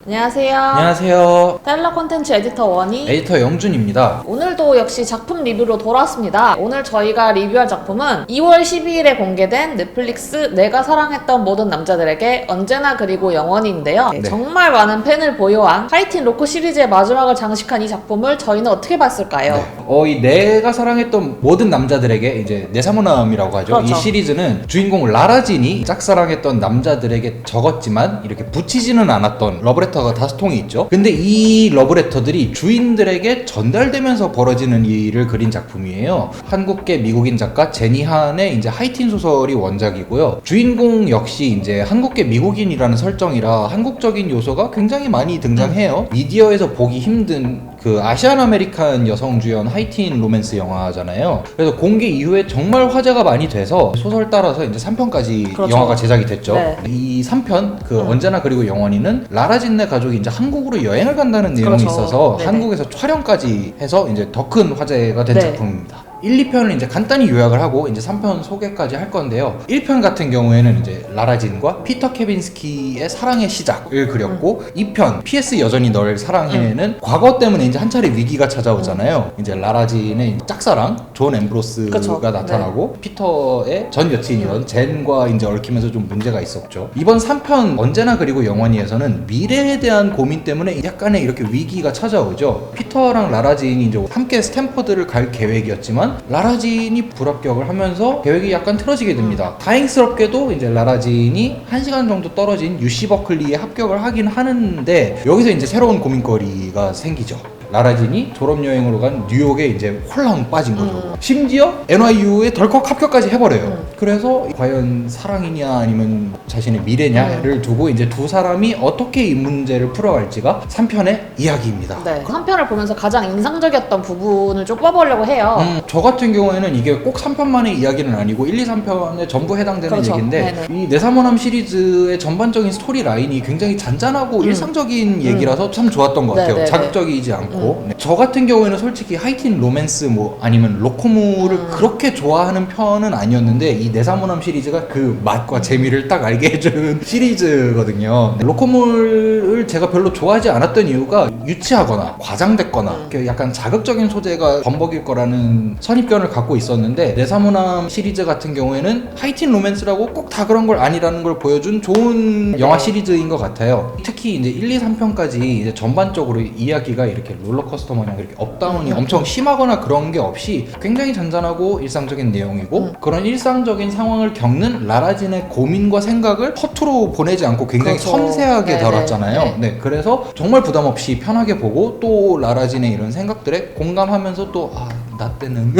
안녕하세요. 안녕하세요. 텔러 콘텐츠 에디터 원희. 에디터 영준입니다. 오늘도 역시 작품 리뷰로 돌아왔습니다. 오늘 저희가 리뷰할 작품은 2월 12일에 공개된 넷플릭스 내가 사랑했던 모든 남자들에게 언제나 그리고 영원히인데요. 네. 정말 많은 팬을 보유한 하이틴 로코 시리즈의 마지막을 장식한 이 작품을 저희는 어떻게 봤을까요? 네. 이 내가 사랑했던 모든 남자들에게 이제 내 사모남이라고 하죠. 그렇죠. 이 시리즈는 주인공 라라진이 짝사랑했던 남자들에게 적었지만 이렇게 붙이지는 않았던 러브레터가 5통이 있죠. 근데 이 러브레터들이 주인들에게 전달되면서 벌어지는 일을 그린 작품이에요. 한국계 미국인 작가 제니한의 이제 하이틴 소설이 원작이고요. 주인공 역시 이제 한국계 미국인이라는 설정이라 한국적인 요소가 굉장히 많이 등장해요. 미디어에서 보기 힘든 그 아시안 아메리칸 여성 주연 하이틴 로맨스 영화잖아요. 그래서 공개 이후에 정말 화제가 많이 돼서 소설 따라서 이제 3편까지 그렇죠. 영화가 제작이 됐죠. 네. 이 3편 그 언제나 그리고 영원히는 라라진네 가족이 이제 한국으로 여행을 간다는 내용이 그렇죠. 있어서 네네. 한국에서 촬영까지 해서 이제 더 큰 화제가 된 네. 작품입니다. 1, 2편을 이제 간단히 요약을 하고 이제 3편 소개까지 할 건데요. 1편 같은 경우에는 이제 라라진과 피터 케빈스키의 사랑의 시작을 그렸고 2편 PS 여전히 널 사랑해는 과거 때문에 이제 한 차례 위기가 찾아오잖아요. 이제 라라진의 짝사랑 존 엠브로스가 그쵸. 나타나고 피터의 전 여친이던 젠과 이제 얽히면서 좀 문제가 있었죠. 이번 3편 언제나 그리고 영원히에서는 미래에 대한 고민 때문에 약간의 이렇게 위기가 찾아오죠. 피터랑 라라진이 이제 함께 스탠퍼드를 갈 계획이었지만 라라진이 불합격을 하면서 계획이 약간 틀어지게 됩니다. 다행스럽게도 이제 라라진이 1시간 정도 떨어진 UC 버클리에 합격을 하긴 하는데 여기서 이제 새로운 고민거리가 생기죠. 라라진이 졸업여행으로 간 뉴욕에 이제 홀랑 빠진 거죠. 심지어 NYU에 덜컥 합격까지 해버려요. 그래서 과연 사랑이냐 아니면 자신의 미래냐를 두고 이제 두 사람이 어떻게 이 문제를 풀어갈지가 3편의 이야기입니다. 네. 3편을 보면서 가장 인상적이었던 부분을 좀 뽑아보려고 해요. 저 같은 경우에는 이게 꼭 3편만의 이야기는 아니고 1, 2, 3편에 전부 해당되는 그렇죠. 얘기인데 네네. 이 내사모남 시리즈의 전반적인 스토리 라인이 굉장히 잔잔하고 일상적인 얘기라서 참 좋았던 것 같아요. 네네네. 자극적이지 않고 네. 저 같은 경우에는 솔직히 하이틴 로맨스 뭐 아니면 로코무를 그렇게 좋아하는 편은 아니었는데 이 내사모남 시리즈가 그 맛과 재미를 딱 알게 해준 시리즈거든요. 로코물을 제가 별로 좋아하지 않았던 이유가 유치하거나 과장됐거나 이렇게 약간 자극적인 소재가 범벅일 거라는 선입견을 갖고 있었는데 내사모남 시리즈 같은 경우에는 하이틴 로맨스라고 꼭 다 그런 걸 아니라는 걸 보여준 좋은 영화 시리즈인 것 같아요. 특히 이제 1, 2, 3편까지 이제 전반적으로 이야기가 이렇게 롤러코스터 마냥 이렇게 업다운이 엄청 심하거나 그런 게 없이 굉장히 잔잔하고 일상적인 내용이고 그런 일상적인 상황을 겪는 라라진의 고민과 생각을 허투루 보내지 않고 굉장히 그렇죠. 섬세하게 네네. 다뤘잖아요. 네. 네, 그래서 정말 부담 없이 편하게 보고 또 라라진의 이런 생각들에 공감하면서 또 나 때는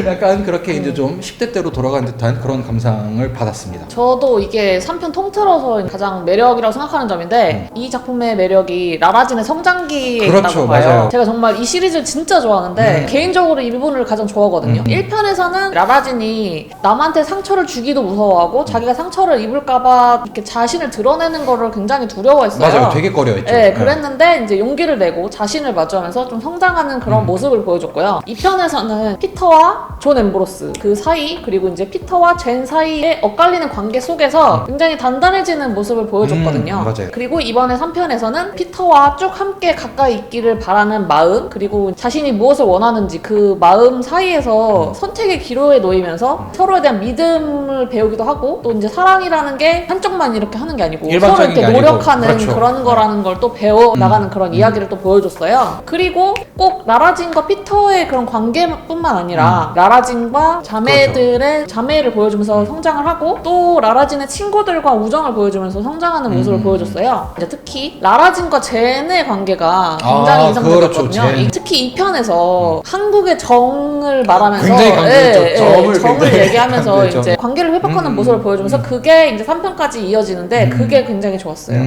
약간 그렇게 이제 좀 10대 때로 돌아간 듯한 그런 감상을 받았습니다. 저도 이게 3편 통틀어서 가장 매력이라고 생각하는 점인데 이 작품의 매력이 라라진의 성장기에 그렇죠, 있다고 봐요. 맞아요. 제가 정말 이 시리즈를 진짜 좋아하는데 개인적으로 이 부분을 가장 좋아하거든요. 1편에서는 라라진이 남한테 상처를 주기도 무서워하고 자기가 상처를 입을까봐 이렇게 자신을 드러내는 거를 굉장히 두려워했어요. 맞아요, 되게 꺼려했죠. 네, 그랬는데 이제 용기를 내고 자신을 마주하면서 좀 성장하는 그런 모습을 보여줬고요. 2편에서는 피터와 존 엠브로스 그 사이 그리고 이제 피터와 젠 사이에 엇갈리는 관계 속에서 굉장히 단단해지는 모습을 보여줬거든요. 맞아요. 그리고 이번에 3편에서는 피터와 쭉 함께 가까이 있기를 바라는 마음 그리고 자신이 무엇을 원하는지 그 마음 사이에서 선택의 기로에 놓이면서 서로에 대한 믿음을 배우기도 하고 또 이제 사랑이라는 게 한쪽만 이렇게 하는 게 아니고 서로 일반적인 이렇게 게 아니고. 노력하는 그렇죠. 그런 거라는 걸 또 배워 나가는 그런 이야기를 또 보여줬어요. 그리고 꼭 라라진과 피터의 그런 관계뿐만 아니라 라라진과 자매들의 자매를 보여주면서 성장을 하고 또 라라진의 친구들과 우정을 보여주면서 성장하는 모습을 보여줬어요. 이제 특히 라라진과 젠의 관계가 굉장히 인상적이었거든요. 그렇죠, 젠. 특히 2편에서 한국의 정을 말하면서 굉장히 강조했죠. 정을 정을 굉장히 얘기하면서 강조했죠. 이제 관계를 회복하는 모습을 보여주면서 그게 이제 3편까지 이어지는데 그게 굉장히 좋았어요.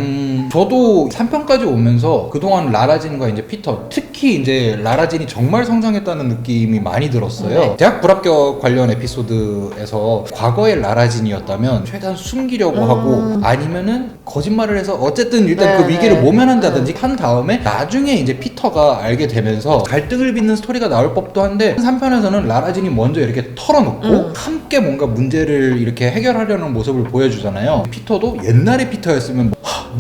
저도 3편까지 오면서 그동안 라라진과 이제 피터, 특히 이제 라라진이 정말 성장했다는 느낌이 많이 들었어요. 네. 대학 불합격 관련 에피소드에서 과거의 라라진이었다면 최대한 숨기려고 하고 아니면은 거짓말을 해서 어쨌든 일단 네, 그 위기를 네. 모면한다든지 한 다음에 나중에 이제 피터가 알게 되면서 갈등을 빚는 스토리가 나올 법도 한데 3편에서는 라라진이 먼저 이렇게 털어놓고 함께 뭔가 문제를 이렇게 해결하려는 모습을 보여주잖아요. 피터도 옛날의 피터였으면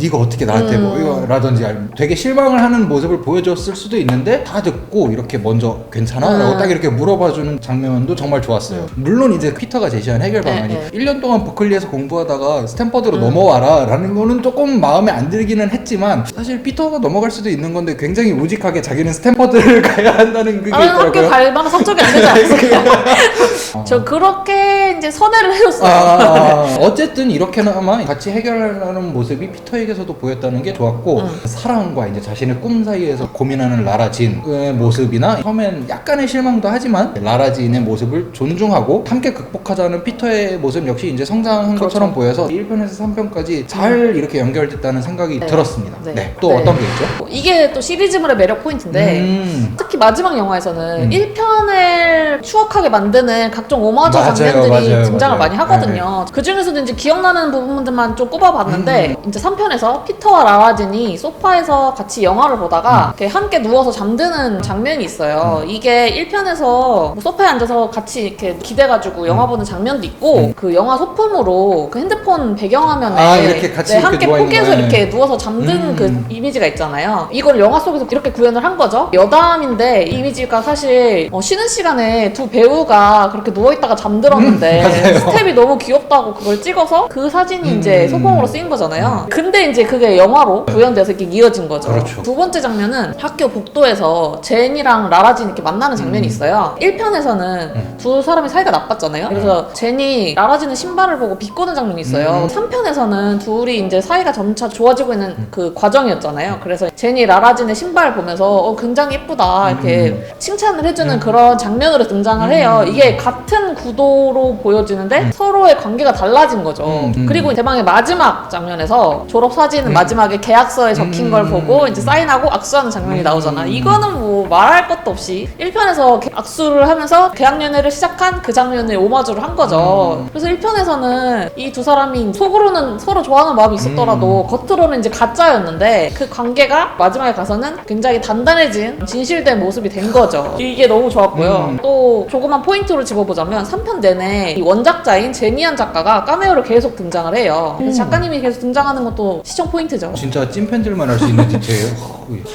네가 어떻게 나한테 뭐 이거라든지 아니면 되게 실망을 하는 모습을 보여줬을 수도 있는데 다 듣고 이렇게 먼저 괜찮아? 라고 딱 이렇게 물어봐주는 장면도 정말 좋았어요. 물론 이제 피터가 제시한 해결 방안이 1년 동안 버클리에서 공부하다가 스탠퍼드로 넘어와라 라는 거는 조금 마음에 안 들기는 했지만 사실 피터가 넘어갈 수도 있는 건데 굉장히 우직하게 자기는 스탠퍼드를 가야 한다는 그게 있더라고요. 학교 갈 만한 성적이 안 되지 않았어요? 저 그렇게 이제 선회를 해줬어요. 어쨌든 이렇게나마 같이 해결하는 모습이 피터에게서도 보였다는 게 좋았고 사랑과 이제 자신의 꿈 사이에서 고민하는 라라진의 모습이나 처음엔 약간의 실망도 하지만 라라진의 모습을 존중하고 함께 극복하자는 피터의 모습 역시 이제 성장한 것처럼 보여서 1편에서 3편까지 잘 이렇게 연결됐다는 생각이 들었습니다. 또 어떤 게 있죠? 이게 또 시리즈물의 매력 포인트인데 특히 마지막 영화에서는 1편을 추억하게 만드는 각종 오마주 장면들이 등장을 많이 하거든요. 그 중에서도 이제 기억나는 부분들만 좀 꼽아봤는데 이제 3편에서 피터와 라라진이 소파에서 같이 영화를 보다가 이렇게 함께 누워서 잠드는 장면이 있어요. 이게 1편에서 뭐 소파에 앉아서 같이 이렇게 기대가지고 영화 보는 장면도 있고 그 영화 소품으로 그 핸드폰 배경화면에 이렇게 같이 이렇게 함께 누워 있는 포개서 거예요. 이렇게 누워서 잠든 그 이미지가 있잖아요. 이걸 영화 속에서 이렇게 구현을 한 거죠. 여담인데 이 이미지가 사실 쉬는 시간에 두 배우가 그렇게 누워있다가 잠들었는데 스텝이 너무 귀엽다고 그걸 찍어서 그 사진이 이제 소품으로 쓰인 거잖아요. 근데 이제 그게 영화로 구현돼서 이렇게 이어진 거죠. 그렇죠. 두 번째 장면은 학교 복도에서 제니랑 라라진 이렇게 만나는 장면이 있어요. 1편에서는 두 사람이 사이가 나빴잖아요. 그래서 제니 라라진의 신발을 보고 비꼬는 장면이 있어요. 3편에서는 둘이 이제 사이가 점차 좋아지고 있는 그 과정이었잖아요. 그래서 제니 라라진의 신발을 보면서 굉장히 예쁘다 이렇게 칭찬을 해주는 그런 장면으로 등장을 해요. 이게 같은 구도로 보여지는데 서로의 관계가 달라진 거죠. 그리고 대망의 마지막 장면에서 졸업사진은 마지막에 계약서에 적힌 걸 보고 이제 사인하고 악수하는 장면이 나오잖아. 이거는 뭐 말할 것도 없이 1편에서 악수를 하면서 계약연애를 시작한 그 장면에 오마주를 한 거죠. 그래서 1편에서는 이 두 사람이 속으로는 서로 좋아하는 마음이 있었더라도 겉으로는 이제 가짜였는데 그 관계가 마지막에 가서는 굉장히 단단해진 진실된 모습이 된 거죠. 이게 너무 좋았고요. 또 조그만 포인트로 집어보자면 3편 내내 이 원작자인 제니안 작가가 카메오로 계속 등장을 해요. 그래서 작가님이 계속 등장하는 것도 시청 포인트죠. 진짜 찐팬들만 할 수 있는 디테일.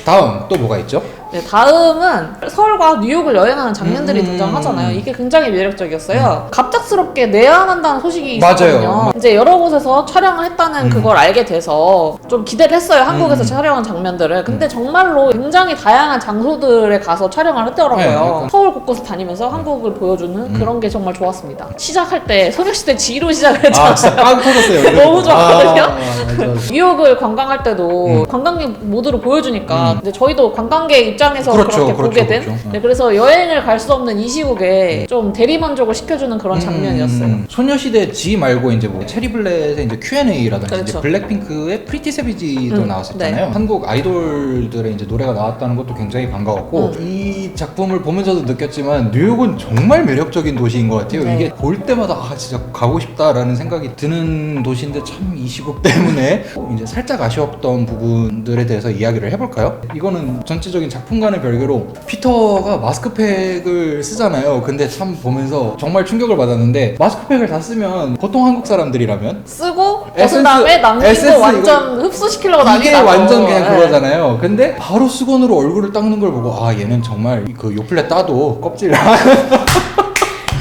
다음 또 뭐가 있죠? 네, 다음은 서울과 뉴욕을 여행하는 장면들이 등장하잖아요. 이게 굉장히 매력적이었어요. 갑작스럽게 내한한다는 소식이 있었거든요. 맞아요. 이제 여러 곳에서 촬영을 했다는 그걸 알게 돼서 좀 기대를 했어요. 한국에서 촬영한 장면들을. 근데 정말로 굉장히 다양한 장소들에 가서 촬영을 했더라고요. 서울 곳곳을 다니면서 한국을 보여주는 그런 게 정말 좋았습니다. 시작할 때 소녀시대 G로 시작을 했잖아요. 진짜 빵 터졌어요. 너무 좋았거든요. 맞아. 뉴욕을 관광할 때도 관광객 모드로 보여주니까 이제 저희도 관광객 입장에서 그렇죠, 그렇게 보게 된 그렇죠. 네, 그래서 여행을 갈 수 없는 이 시국에 좀 대리만족을 시켜주는 그런 장면이었어요. 소녀시대 G 말고 이제 뭐 체리블렛의 이제 Q&A라든지 그렇죠. 이제 블랙핑크의 프리티 세비지도 나왔었잖아요. 네. 한국 아이돌들의 이제 노래가 나왔다는 것도 굉장히 반가웠고 이 작품을 보면서도 느꼈지만 뉴욕은 정말 매력적인 도시인 것 같아요. 네. 이게 볼 때마다 진짜 가고 싶다라는 생각이 드는 도시인데 참 이 시국 때문에 이제 살짝 아쉬웠던 부분들에 대해서 이야기를 해볼까요? 이거는 전체적인 작품과는 별개로 피터가 마스크팩을 쓰잖아요. 근데 참 보면서 정말 충격을 받았는데 마스크팩을 다 쓰면 보통 한국 사람들이라면 쓰고 벗은 에센스, 다음에 남기고 에센스 완전 흡수시키려고 이게 난리나고 완전 그냥 네. 그거잖아요. 근데 바로 수건으로 얼굴을 닦는 걸 보고 얘는 정말 그 요플레 따도 껍질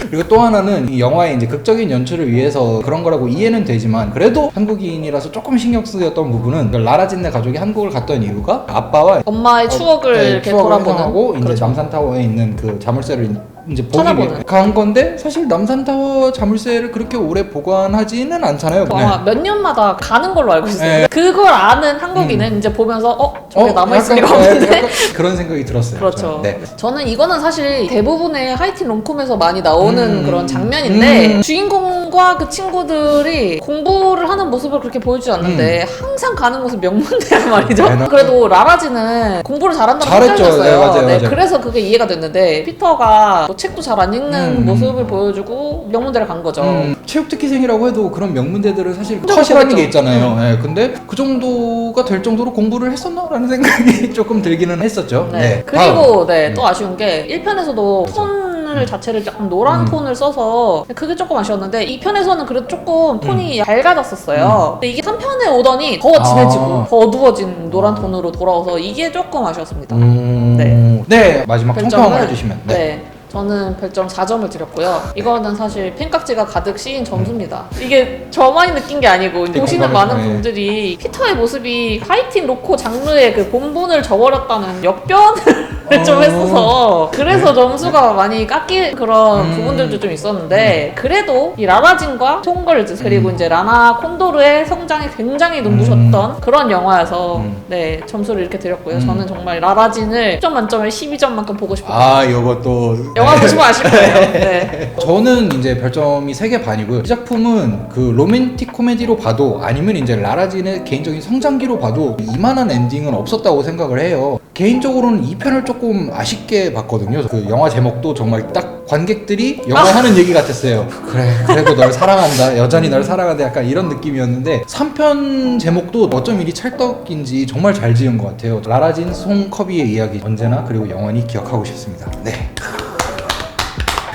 그리고 또 하나는 이 영화의 이제 극적인 연출을 위해서 그런 거라고 이해는 되지만 그래도 한국인이라서 조금 신경 쓰였던 부분은 라라진네 가족이 한국을 갔던 이유가 아빠와 엄마의 추억을 이렇게 추억을 돌아보는 회상하고 이제 그렇죠. 남산타워에 있는 그 자물쇠를 이제 보기 찾아보는. 위해 간 건데 사실 남산타워 자물쇠를 그렇게 오래 보관하지는 않잖아요. 아마 몇 년마다 가는 걸로 알고 있어요. 네. 그걸 아는 한국인은 이제 보면서 저게 남아있을 리가 약간, 없는데 약간 그런 생각이 들었어요. 그렇죠. 네. 저는 이거는 사실 대부분의 하이틴 롬콤에서 많이 나오는 그런 장면인데 주인공과 그 친구들이 공부를 하는 모습을 그렇게 보여주지 않는데 항상 가는 곳은 명문대란 말이죠. 그래도 라라지는 공부를 잘한다고 잘했죠. 생각했어요. 네, 맞아요, 맞아요. 그래서 그게 이해가 됐는데 피터가 뭐 책도 잘 안 읽는 모습을 보여주고 명문대를 간 거죠. 체육특기생이라고 해도 그런 명문대들은 사실 그렇죠, 컷이라는 그렇죠. 게 있잖아요. 네, 근데 그 정도가 될 정도로 공부를 했었나라는 생각이 조금 들기는 했었죠. 네. 그리고 또 아쉬운 게 1편에서도 폰을 인물 자체를 약간 노란 톤을 써서 그게 조금 아쉬웠는데 2편에서는 그래도 조금 톤이 밝아졌었어요. 근데 이게 3편에 오더니 더 진해지고 더 어두워진 노란 톤으로 돌아와서 이게 조금 아쉬웠습니다. 네, 마지막 총평을 별점은 해주시면. 네. 저는 별점 4점을 드렸고요. 이거는 사실 팬깍지가 가득 씌인 점수입니다. 이게 저만이 느낀 게 아니고 보시는 많은 분들이 피터의 모습이 하이틴 로코 장르의 그 본분을 저버렸다는 역변을 좀 했어서 그래서 점수가 많이 깎일 그런 부분들도 좀 있었는데 그래도 이 라라진과 총걸즈 그리고 이제 라나 콘도르의 성장이 굉장히 눈부셨던 그런 영화여서 네 점수를 이렇게 드렸고요. 저는 정말 라라진을 10점 만점에 12점만큼 보고 싶어요. 아, 요것도 영화 보시면 아실 거예요. 네. 저는 이제 별점이 3개 반이고요. 이 작품은 그 로맨틱 코미디로 봐도 아니면 이제 라라진의 개인적인 성장기로 봐도 이만한 엔딩은 없었다고 생각을 해요. 개인적으로는 2편을 조금 아쉽게 봤거든요. 그 영화 제목도 정말 딱 관객들이 영화 하는 얘기 같았어요. 그래, 그래도 널 사랑한다. 여전히 널 사랑한다. 약간 이런 느낌이었는데 3편 제목도 어쩜 이리 찰떡인지 정말 잘 지은 것 같아요. 라라진 송커비의 이야기 언제나 그리고 영원히 기억하고 싶습니다. 네.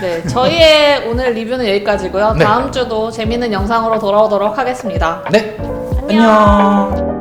네, 저희의 오늘 리뷰는 여기까지고요. 네. 다음 주도 재밌는 영상으로 돌아오도록 하겠습니다. 네. 안녕.